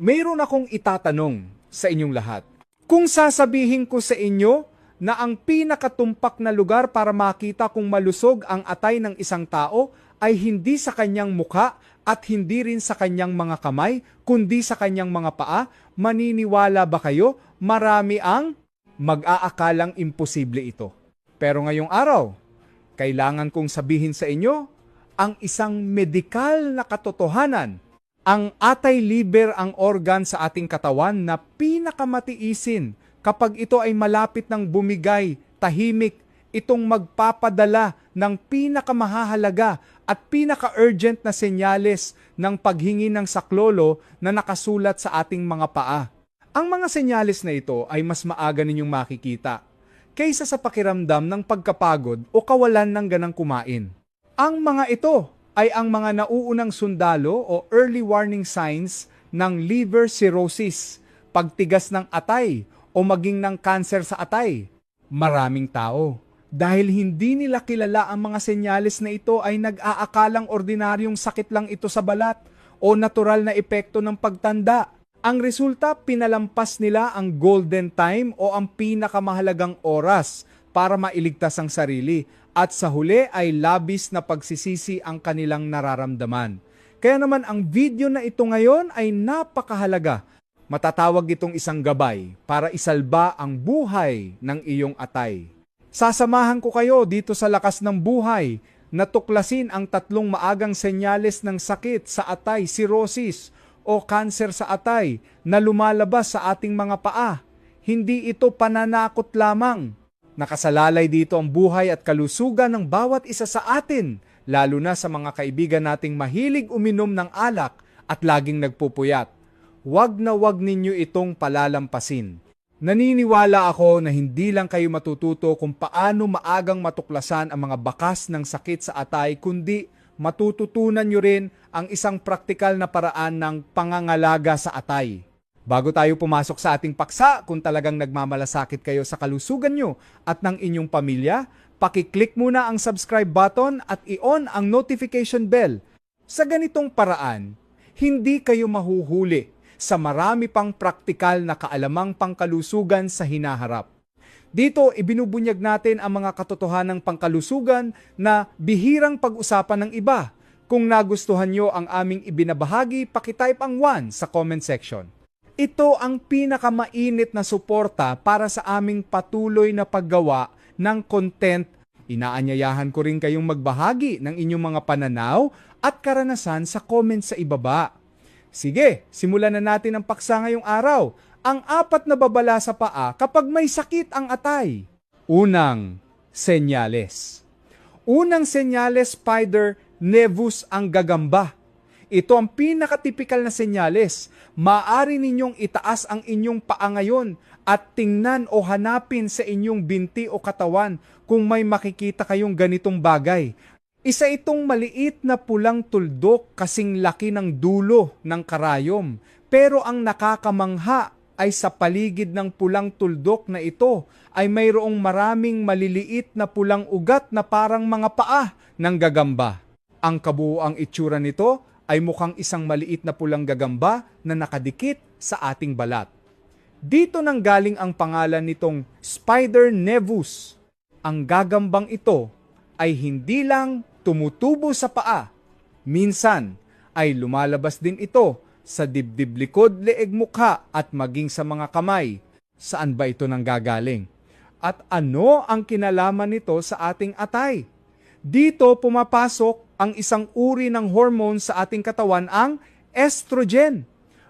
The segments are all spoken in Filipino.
Mayroon akong itatanong sa inyong lahat. Kung sasabihin ko sa inyo na ang pinakatumpak na lugar para makita kung malusog ang atay ng isang tao ay hindi sa kanyang mukha at hindi rin sa kanyang mga kamay, kundi sa kanyang mga paa, maniniwala ba kayo? Marami ang mag-aakalang imposible ito. Pero ngayong araw, kailangan kong sabihin sa inyo ang isang medikal na katotohanan. Ang atay liber ang organ sa ating katawan na pinakamatiisin kapag ito ay malapit ng bumigay, tahimik, itong magpapadala ng pinakamahahalaga at pinaka-urgent na senyales ng paghingi ng saklolo na nakasulat sa ating mga paa. Ang mga senyales na ito ay mas maaga ninyong makikita kaysa sa pakiramdam ng pagkapagod o kawalan ng ganang kumain. Ang mga ito ay ang mga nauunang sundalo o early warning signs ng liver cirrhosis, pagtigas ng atay o maging ng kanser sa atay. Maraming tao, dahil hindi nila kilala ang mga senyales na ito ay nag-aakalang ordinaryong sakit lang ito sa balat o natural na epekto ng pagtanda. Ang resulta, pinalampas nila ang golden time o ang pinakamahalagang oras para mailigtas ang sarili. At sa huli ay labis na pagsisisi ang kanilang nararamdaman. Kaya naman ang video na ito ngayon ay napakahalaga. Matatawag itong isang gabay para isalba ang buhay ng iyong atay. Sasamahan ko kayo dito sa Lakas ng Buhay na tuklasin ang tatlong maagang senyales ng sakit sa atay, cirrhosis o kanser sa atay na lumalabas sa ating mga paa. Hindi ito pananakot lamang. Nakasalalay dito ang buhay at kalusugan ng bawat isa sa atin, lalo na sa mga kaibigan nating mahilig uminom ng alak at laging nagpupuyat. Wag na wag ninyo itong palalampasin. Naniniwala ako na hindi lang kayo matututo kung paano maagang matuklasan ang mga bakas ng sakit sa atay, kundi matututunan nyo rin ang isang praktikal na paraan ng pangangalaga sa atay. Bago tayo pumasok sa ating paksa, kung talagang nagmamalasakit kayo sa kalusugan nyo at ng inyong pamilya, pakiclick muna ang subscribe button at i-on ang notification bell. Sa ganitong paraan, hindi kayo mahuhuli sa marami pang praktikal na kaalamang pangkalusugan sa hinaharap. Dito, ibinubunyag natin ang mga katotohanang pangkalusugan na bihirang pag-usapan ng iba. Kung nagustuhan nyo ang aming ibinabahagi, pakitype ang 1 sa comment section. Ito ang pinakamainit na suporta para sa aming patuloy na paggawa ng content. Inaanyayahan ko rin kayong magbahagi ng inyong mga pananaw at karanasan sa comments sa ibaba. Sige, simulan na natin ang paksa ngayong araw. Ang 4 na babala sa paa kapag may sakit ang atay. Unang senyales. Unang senyales, spider nevus ang gagamba. Ito ang pinakatipikal na senyales. Maaari ninyong itaas ang inyong paa ngayon at tingnan o hanapin sa inyong binti o katawan kung may makikita kayong ganitong bagay. Isa itong maliit na pulang tuldok kasing laki ng dulo ng karayom. Pero ang nakakamangha ay sa paligid ng pulang tuldok na ito ay mayroong maraming maliliit na pulang ugat na parang mga paa ng gagamba. Ang kabuuang itsura nito ay mukhang isang maliit na pulang gagamba na nakadikit sa ating balat. Dito nang galing ang pangalan nitong spider nevus. Ang gagambang ito ay hindi lang tumutubo sa paa. Minsan ay lumalabas din ito sa dibdib, likod, leeg, mukha at maging sa mga kamay. Saan ba ito nanggagaling? At ano ang kinalaman nito sa ating atay? Dito pumapasok ang isang uri ng hormone sa ating katawan, ang estrogen.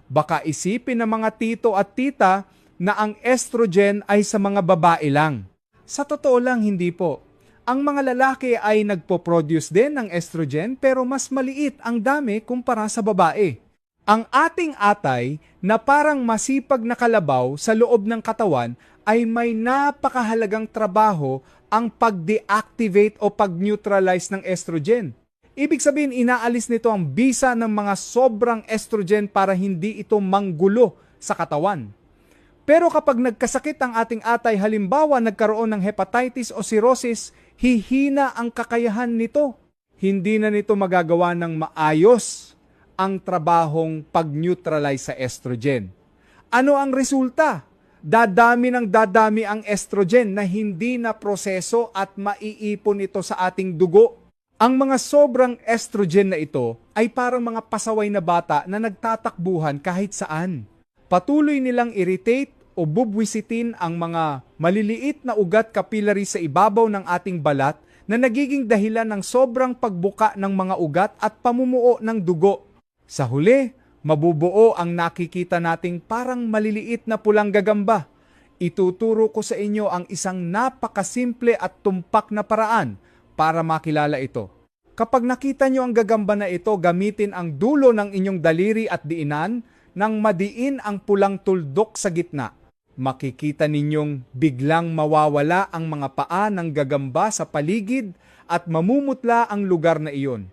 Baka isipin ng mga tito at tita na ang estrogen ay sa mga babae lang. Sa totoo lang, hindi po. Ang mga lalaki ay nagpo-produce din ng estrogen pero mas maliit ang dami kumpara sa babae. Ang ating atay na parang masipag na kalabaw sa loob ng katawan ay may napakahalagang trabaho ang pag-deactivate o pag-neutralize ng estrogen. Ibig sabihin, inaalis nito ang bisa ng mga sobrang estrogen para hindi ito manggulo sa katawan. Pero kapag nagkasakit ang ating atay, halimbawa nagkaroon ng hepatitis o cirrhosis, hihina ang kakayahan nito. Hindi na nito magagawa ng maayos ang trabahong pag-neutralize sa estrogen. Ano ang resulta? Dadami ng dadami ang estrogen na hindi na proseso at maiipon ito sa ating dugo. Ang mga sobrang estrogen na ito ay parang mga pasaway na bata na nagtatakbuhan kahit saan. Patuloy nilang irritate o bubwisitin ang mga maliliit na ugat capillary sa ibabaw ng ating balat na nagiging dahilan ng sobrang pagbuka ng mga ugat at pamumuo ng dugo. Sa huli, mabubuo ang nakikita nating parang maliliit na pulang gagamba. Ituturo ko sa inyo ang isang napakasimple at tumpak na paraan para makilala ito. Kapag nakita nyo ang gagamba na ito, gamitin ang dulo ng inyong daliri at diinan nang madiin ang pulang tuldok sa gitna. Makikita ninyong biglang mawawala ang mga paa ng gagamba sa paligid at mamumutla ang lugar na iyon.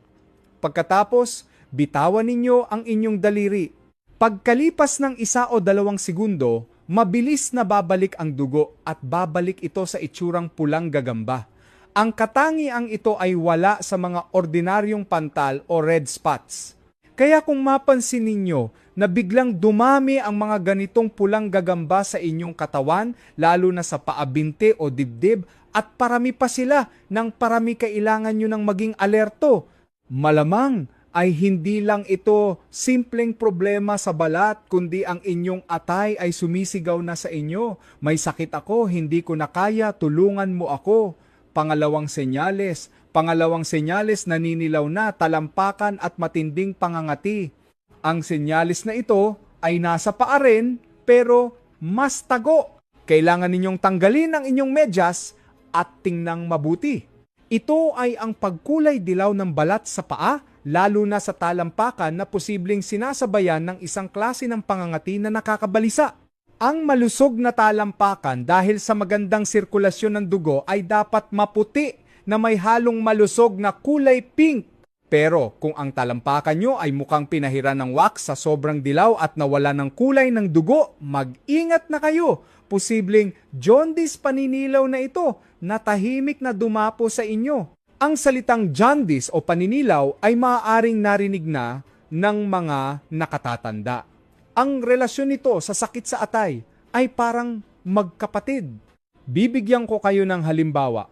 Pagkatapos, bitawan ninyo ang inyong daliri. Pagkalipas ng 1 o 2 segundo, mabilis na babalik ang dugo at babalik ito sa itsurang pulang gagamba. Ang katangiang ito ay wala sa mga ordinaryong pantal o red spots. Kaya kung mapansin ninyo na biglang dumami ang mga ganitong pulang gagamba sa inyong katawan, lalo na sa paabinte o dibdib, at parami pa sila ng parami, kailangan nyo ng maging alerto. Malamang ay hindi lang ito simpleng problema sa balat, kundi ang inyong atay ay sumisigaw na sa inyo. May sakit ako, hindi ko na kaya, tulungan mo ako. Pangalawang senyales, naninilaw na, talampakan at matinding pangangati. Ang senyales na ito ay nasa paa rin, pero mas tago. Kailangan ninyong tanggalin ang inyong medyas at tingnang mabuti. Ito ay ang pagkulay dilaw ng balat sa paa, lalo na sa talampakan na posibleng sinasabayan ng isang klase ng pangangati na nakakabalisa. Ang malusog na talampakan dahil sa magandang sirkulasyon ng dugo ay dapat maputi na may halong malusog na kulay pink. Pero kung ang talampakan nyo ay mukhang pinahiran ng wax sa sobrang dilaw at nawala ng kulay ng dugo, mag-ingat na kayo. Posibleng jaundice paninilaw na ito na tahimik na dumapo sa inyo. Ang salitang jaundice o paninilaw ay maaaring narinig na ng mga nakatatanda. Ang relasyon nito sa sakit sa atay ay parang magkapatid. Bibigyan ko kayo ng halimbawa.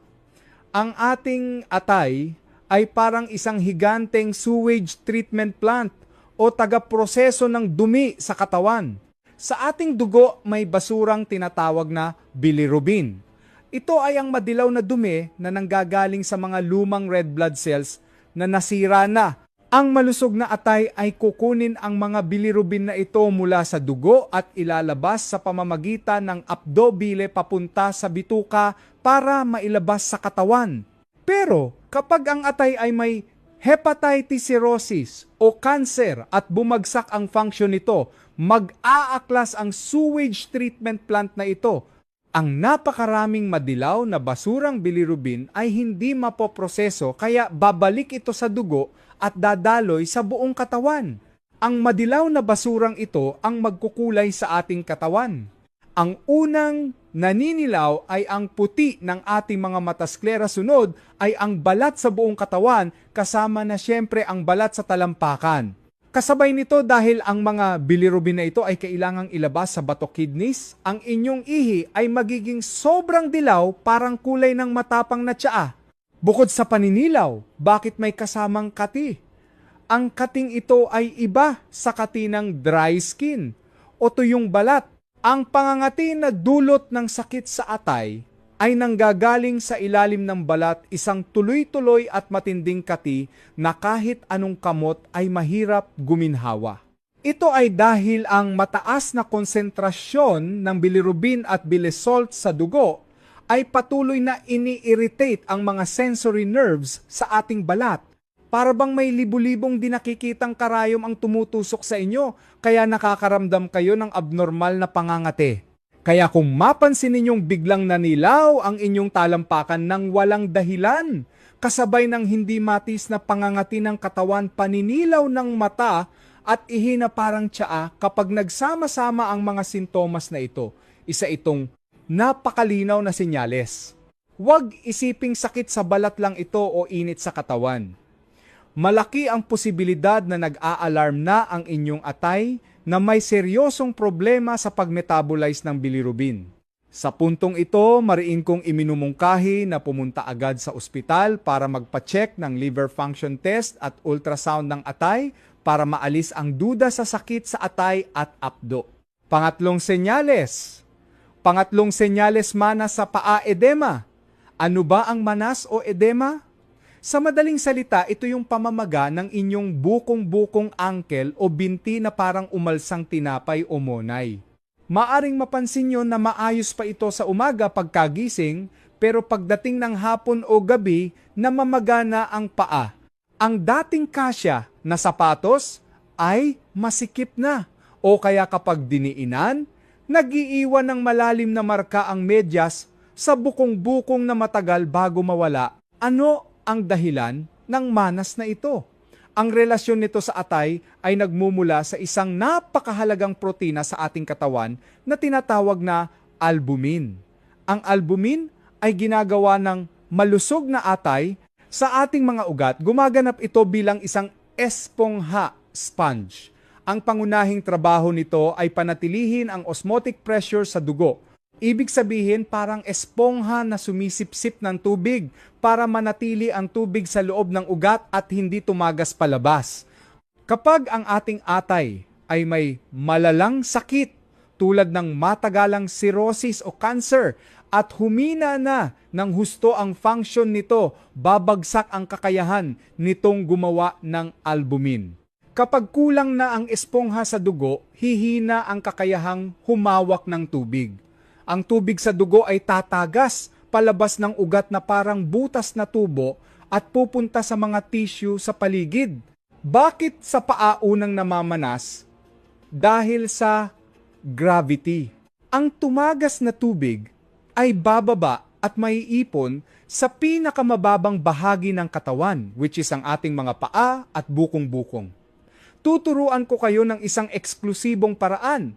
Ang ating atay ay parang isang higanteng sewage treatment plant o taga-proseso ng dumi sa katawan. Sa ating dugo may basurang tinatawag na bilirubin. Ito ay ang madilaw na dumi na nanggagaling sa mga lumang red blood cells na nasira na. Ang malusog na atay ay kukunin ang mga bilirubin na ito mula sa dugo at ilalabas sa pamamagitan ng apdo-bile papunta sa bituka para mailabas sa katawan. Pero kapag ang atay ay may hepatitis cirrhosis o cancer at bumagsak ang function nito, mag-aaklas ang sewage treatment plant na ito. Ang napakaraming madilaw na basurang bilirubin ay hindi mapoproseso, kaya babalik ito sa dugo at dadaloy sa buong katawan. Ang madilaw na basurang ito ang magkukulay sa ating katawan. Ang unang naninilaw ay ang puti ng ating mga mata sklera, sunod ay ang balat sa buong katawan, kasama na siyempre ang balat sa talampakan. Kasabay nito, dahil ang mga bilirubin na ito ay kailangang ilabas sa bato kidneys, ang inyong ihi ay magiging sobrang dilaw, parang kulay ng matapang na tsaa. Bukod sa paninilaw, bakit may kasamang kati? Ang kating ito ay iba sa kati ng dry skin o tuyong balat. Ang pangangati na dulot ng sakit sa atay ay nanggagaling sa ilalim ng balat, isang tuloy-tuloy at matinding kati na kahit anong kamot ay mahirap guminhawa. Ito ay dahil ang mataas na konsentrasyon ng bilirubin at bile salt sa dugo ay patuloy na ini-irritate ang mga sensory nerves sa ating balat. Para bang may libu-libong di nakikitang karayom ang tumutusok sa inyo, kaya nakakaramdam kayo ng abnormal na pangangati. Kaya kung mapansin ninyong biglang nanilaw ang inyong talampakan ng walang dahilan, kasabay ng hindi matis na pangangati ng katawan, paninilaw ng mata at ihi na parang tsaa, kapag nagsama-sama ang mga sintomas na ito, isa itong napakalinaw na senyales. Huwag isiping sakit sa balat lang ito o init sa katawan. malaki ang posibilidad na nag-a-alarm na ang inyong atay na may seryosong problema sa pag-metabolize ng bilirubin. Sa puntong ito, mariin kong iminumungkahi na pumunta agad sa ospital para magpa-check ng liver function test at ultrasound ng atay para maalis ang duda sa sakit sa atay at apdo. Pangatlong senyales manas sa paa edema. Ano ba ang manas o edema? Sa madaling salita, ito yung pamamaga ng inyong bukong-bukong angkel o binti na parang umalsang tinapay o monay. Maaring mapansin nyo na maayos pa ito sa umaga pagkagising, pero pagdating ng hapon o gabi, namamaga na ang paa. Ang dating kasya na sapatos ay masikip na, o kaya kapag diniinan, nag-iiwan ng malalim na marka ang medyas sa bukong-bukong na matagal bago mawala. Ano ang dahilan ng manas na ito? Ang relasyon nito sa atay ay nagmumula sa isang napakahalagang protina sa ating katawan na tinatawag na albumin. Ang albumin ay ginagawa ng malusog na atay sa ating mga ugat. Gumaganap ito bilang isang espongha, sponge. Ang pangunahing trabaho nito ay panatilihin ang osmotic pressure sa dugo. Ibig sabihin parang espongha na sumisipsip ng tubig para manatili ang tubig sa loob ng ugat at hindi tumagas palabas. Kapag ang ating atay ay may malalang sakit tulad ng matagalang cirrhosis o cancer at humina na ng husto ang function nito, babagsak ang kakayahan nitong gumawa ng albumin. Kapag kulang na ang espongha sa dugo, hihina ang kakayahang humawak ng tubig. Ang tubig sa dugo ay tatagas palabas ng ugat na parang butas na tubo at pupunta sa mga tissue sa paligid. Bakit sa paa unang namamanas? Dahil sa gravity. Ang tumagas na tubig ay bababa at maiipon sa pinakamababang bahagi ng katawan, which is ang ating mga paa at bukong-bukong. Tuturuan ko kayo ng isang eksklusibong paraan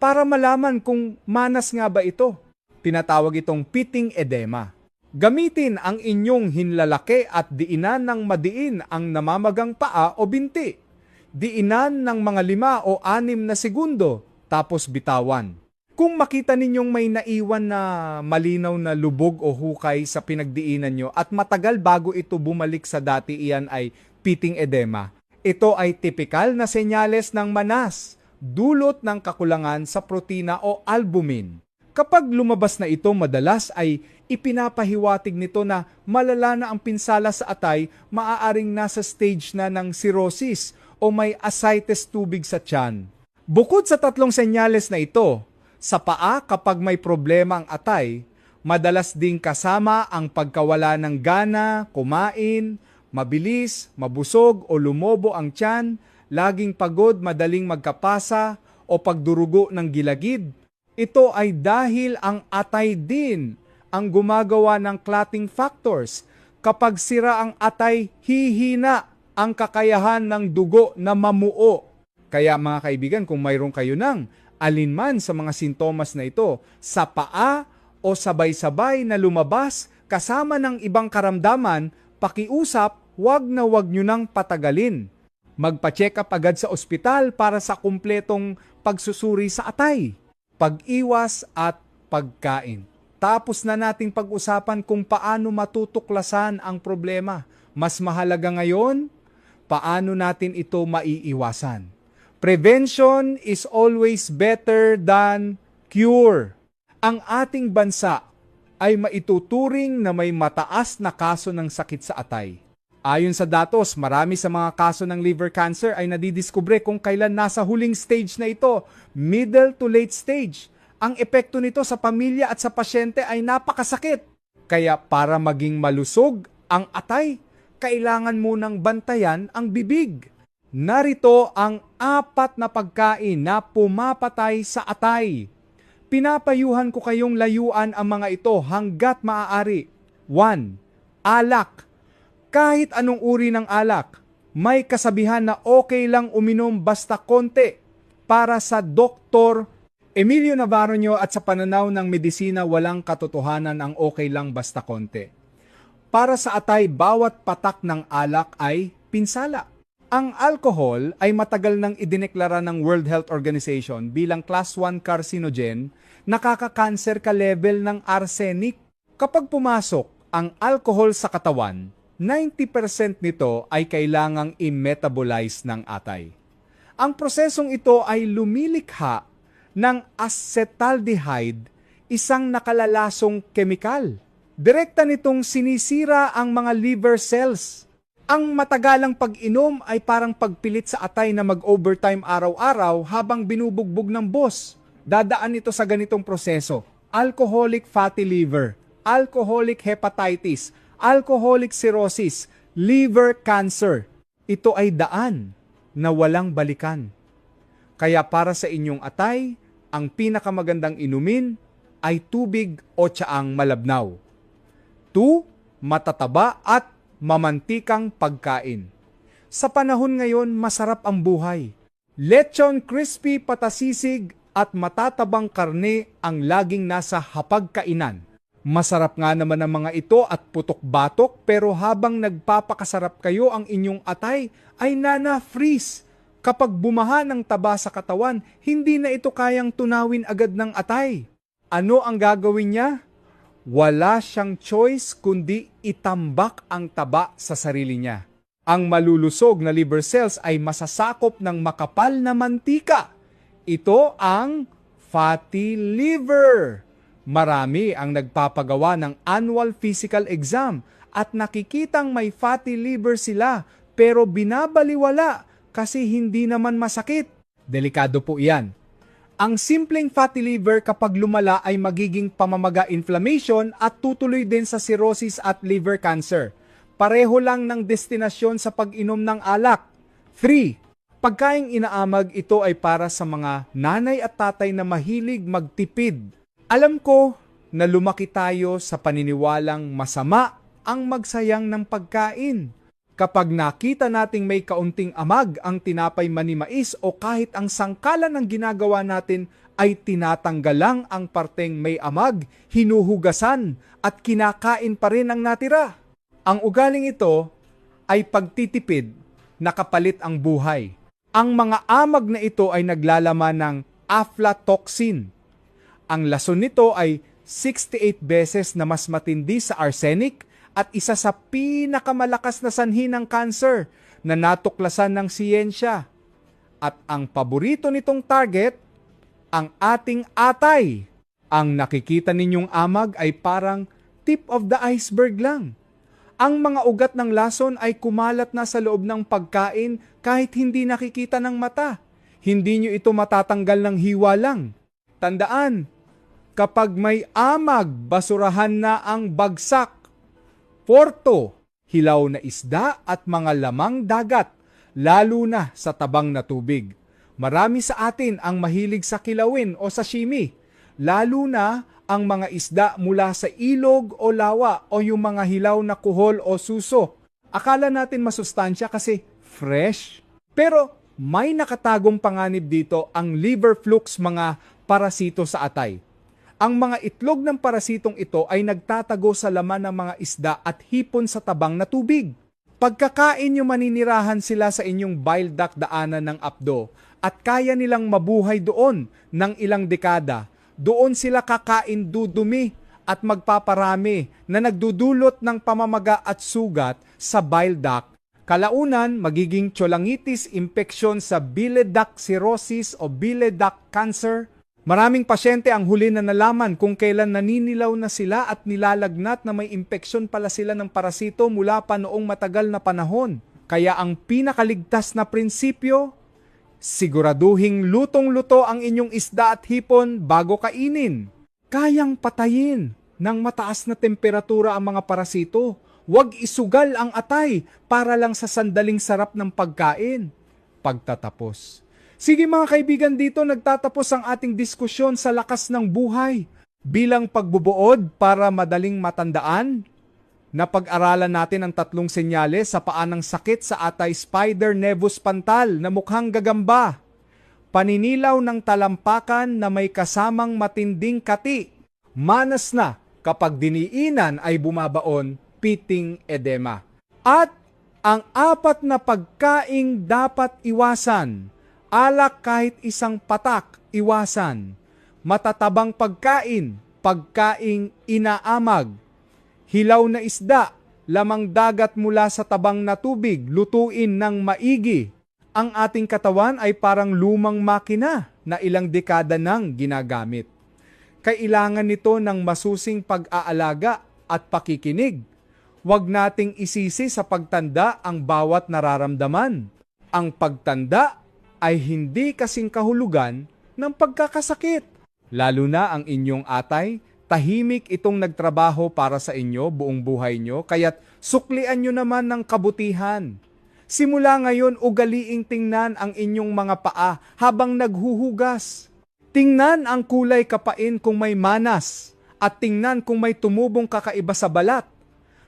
para malaman kung manas nga ba ito. Tinatawag itong pitting edema. Gamitin ang inyong hinlalaki at diinan ng madiin ang namamagang paa o binti. Diinan ng mga 5 o 6 na segundo, tapos bitawan. Kung makita ninyong may naiwan na malinaw na lubog o hukay sa pinagdiinan nyo at matagal bago ito bumalik sa dati, iyan ay pitting edema. Ito ay tipikal na senyales ng manas, dulot ng kakulangan sa protina o albumin. Kapag lumabas na ito, madalas ay ipinapahiwatig nito na malala na ang pinsala sa atay, maaaring nasa stage na ng cirrhosis o may ascites tubig sa tiyan. Bukod sa 3 senyales na ito, sa paa kapag may problema ang atay, madalas ding kasama ang pagkawala ng gana, kumain, mabilis, mabusog o lumobo ang tiyan, laging pagod, madaling magkapasa o pagdurugo ng gilagid. Ito ay dahil ang atay din ang gumagawa ng clotting factors. Kapag sira ang atay, hihina ang kakayahan ng dugo na mamuo. Kaya mga kaibigan, kung mayroon kayo ng alinman sa mga sintomas na ito, sa paa o sabay-sabay na lumabas kasama ng ibang karamdaman, pakiusap, wag nyo nang patagalin. Magpa-check up agad sa ospital para sa kumpletong pagsusuri sa atay, pag-iwas at pagkain. Tapos na nating pag-usapan kung paano matutuklasan ang problema. Mas mahalaga ngayon, paano natin ito maiiwasan. Prevention is always better than cure. Ang ating bansa ay maituturing na may mataas na kaso ng sakit sa atay. Ayon sa datos, marami sa mga kaso ng liver cancer ay nadidiskubre kung kailan nasa huling stage na ito, middle to late stage. Ang epekto nito sa pamilya at sa pasyente ay napakasakit. Kaya para maging malusog ang atay, kailangan munang bantayan ang bibig. Narito ang 4 na pagkain na pumapatay sa atay. Pinapayuhan ko kayong layuan ang mga ito hanggat maaari. 1. Alak. Kahit anong uri ng alak, may kasabihan na okay lang uminom basta konti. Para sa Dr. Emilio Navarro at sa pananaw ng medisina, walang katotohanan ang okay lang basta konti. Para sa atay, bawat patak ng alak ay pinsala. Ang alcohol ay matagal nang idineklara ng World Health Organization bilang Class 1 carcinogen, nakaka-cancer ka level ng arsenic. Kapag pumasok ang alcohol sa katawan, 90% nito ay kailangang i-metabolize ng atay. Ang prosesong ito ay lumilikha ng acetaldehyde, isang nakalalasong kemikal. Direkta nitong sinisira ang mga liver cells. Ang matagalang pag-inom ay parang pagpilit sa atay na mag-overtime araw-araw habang binubugbog ng boss. Dadaan ito sa ganitong proseso: alcoholic fatty liver, alcoholic hepatitis, alcoholic cirrhosis, liver cancer. Ito ay daan na walang balikan. Kaya para sa inyong atay, ang pinakamagandang inumin ay tubig o tsaang malabnaw. 2. Matataba at mamantikang pagkain. Sa panahon ngayon, masarap ang buhay. Lechon crispy, patasisig at matatabang karne ang laging nasa hapagkainan. Masarap nga naman ang mga ito at putok-batok, pero habang nagpapakasarap kayo, ang inyong atay ay nana-freeze. Kapag bumaha ng taba sa katawan, hindi na ito kayang tunawin agad ng atay. Ano ang gagawin niya? Wala siyang choice kundi itambak ang taba sa sarili niya. Ang malulusog na liver cells ay masasakop ng makapal na mantika. Ito ang fatty liver. Marami ang nagpapagawa ng annual physical exam at nakikitang may fatty liver sila, pero binabaliwala kasi hindi naman masakit. Delikado po iyan. Ang simpleng fatty liver kapag lumala ay magiging pamamaga, inflammation at tutuloy din sa cirrhosis at liver cancer. Pareho lang ng destinasyon sa pag-inom ng alak. 3. Pagkaing inaamag, ito ay para sa mga nanay at tatay na mahilig magtipid. Alam ko na lumaki tayo sa paniniwalang masama ang magsayang ng pagkain. Kapag nakita nating may kaunting amag ang tinapay, manimais o kahit ang sangkalan ng ginagawa natin ay tinatanggal lang ang parteng may amag, hinuhugasan at kinakain pa rin ang natira. Ang ugaling ito ay pagtitipid na kapalit ang buhay. Ang mga amag na ito ay naglalaman ng aflatoxin. Ang lason nito ay 68 beses na mas matindi sa arsenic at isa sa pinakamalakas na sanhi ng cancer na natuklasan ng siyensya. At ang paborito nitong target, ang ating atay. Ang nakikita ninyong amag ay parang tip of the iceberg lang. Ang mga ugat ng lason ay kumalat na sa loob ng pagkain kahit hindi nakikita ng mata. Hindi nyo ito matatanggal ng hiwa lang. Tandaan, kapag may amag, basurahan na ang bagsak. 4. Hilaw na isda at mga lamang dagat, lalo na sa tabang na tubig. Marami sa atin ang mahilig sa kilawin o sashimi, lalo na ang mga isda mula sa ilog o lawa o yung mga hilaw na kuhol o suso. Akala natin masustansya kasi fresh. Pero may nakatagong panganib dito, ang liver flukes, mga parasito sa atay. Ang mga itlog ng parasitong ito ay nagtatago sa laman ng mga isda at hipon sa tabang na tubig. Pagkakain nyo, maninirahan sila sa inyong bile duct, daanan ng apdo, at kaya nilang mabuhay doon ng ilang dekada. Doon sila kakain, dudumi at magpaparami na nagdudulot ng pamamaga at sugat sa bile duct. Kalaunan, magiging cholangitis, infection sa bile duct cirrhosis o bile duct cancer. Maraming pasyente ang huli na nalaman kung kailan naninilaw na sila at nilalagnat na may impeksyon pala sila ng parasito mula pa noong matagal na panahon. Kaya ang pinakaligtas na prinsipyo, siguraduhing lutong-luto ang inyong isda at hipon bago kainin. Kayang patayin ng mataas na temperatura ang mga parasito. Huwag isugal ang atay para lang sa sandaling sarap ng pagkain. Pagtatapos. Sige mga kaibigan, dito nagtatapos ang ating diskusyon sa lakas ng buhay. Bilang pagbubuod para madaling matandaan, napag-aralan natin ang 3 senyales sa paa ng sakit sa atay: spider nevus pantal na mukhang gagamba, paninilaw ng talampakan na may kasamang matinding kati, manas na kapag diniinan ay bumabaon, pitting edema, at Ang 4 na pagkaing dapat iwasan. Alak kahit isang patak, iwasan. Matatabang pagkain, pagkaing inaamag. Hilaw na isda, lamang dagat mula sa tabang na tubig, lutuin ng maigi. Ang ating katawan ay parang lumang makina na ilang dekada nang ginagamit. Kailangan nito ng masusing pag-aalaga at pakikinig. Huwag nating isisi sa pagtanda ang bawat nararamdaman. Ang pagtanda ay hindi kasing kahulugan ng pagkakasakit. Lalo na ang inyong atay, tahimik itong nagtrabaho para sa inyo buong buhay nyo, kaya't suklian nyo naman ng kabutihan. Simula ngayon, ugaliing tingnan ang inyong mga paa habang naghuhugas. Tingnan ang kulay kapain kung may manas, at tingnan kung may tumubong kakaiba sa balat.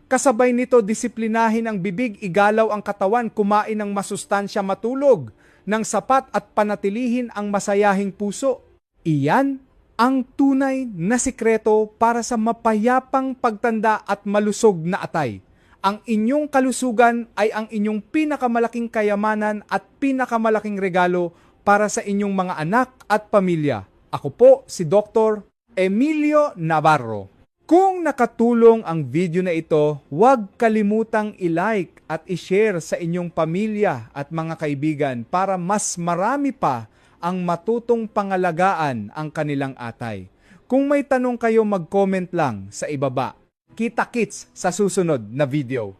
Kasabay nito, disiplinahin ang bibig, igalaw ang katawan, kumain ng masustansya, matulog ng sapat at panatilihin ang masayahing puso. Iyan ang tunay na sikreto para sa mapayapang pagtanda at malusog na atay. Ang inyong kalusugan ay ang inyong pinakamalaking kayamanan at pinakamalaking regalo para sa inyong mga anak at pamilya. Ako po si Dr. Emilio Navarro. Kung nakatulong ang video na ito, huwag kalimutang i-like at i-share sa inyong pamilya at mga kaibigan para mas marami pa ang matutong pangalagaan ang kanilang atay. Kung may tanong kayo, mag-comment lang sa ibaba. Kita-kits sa susunod na video.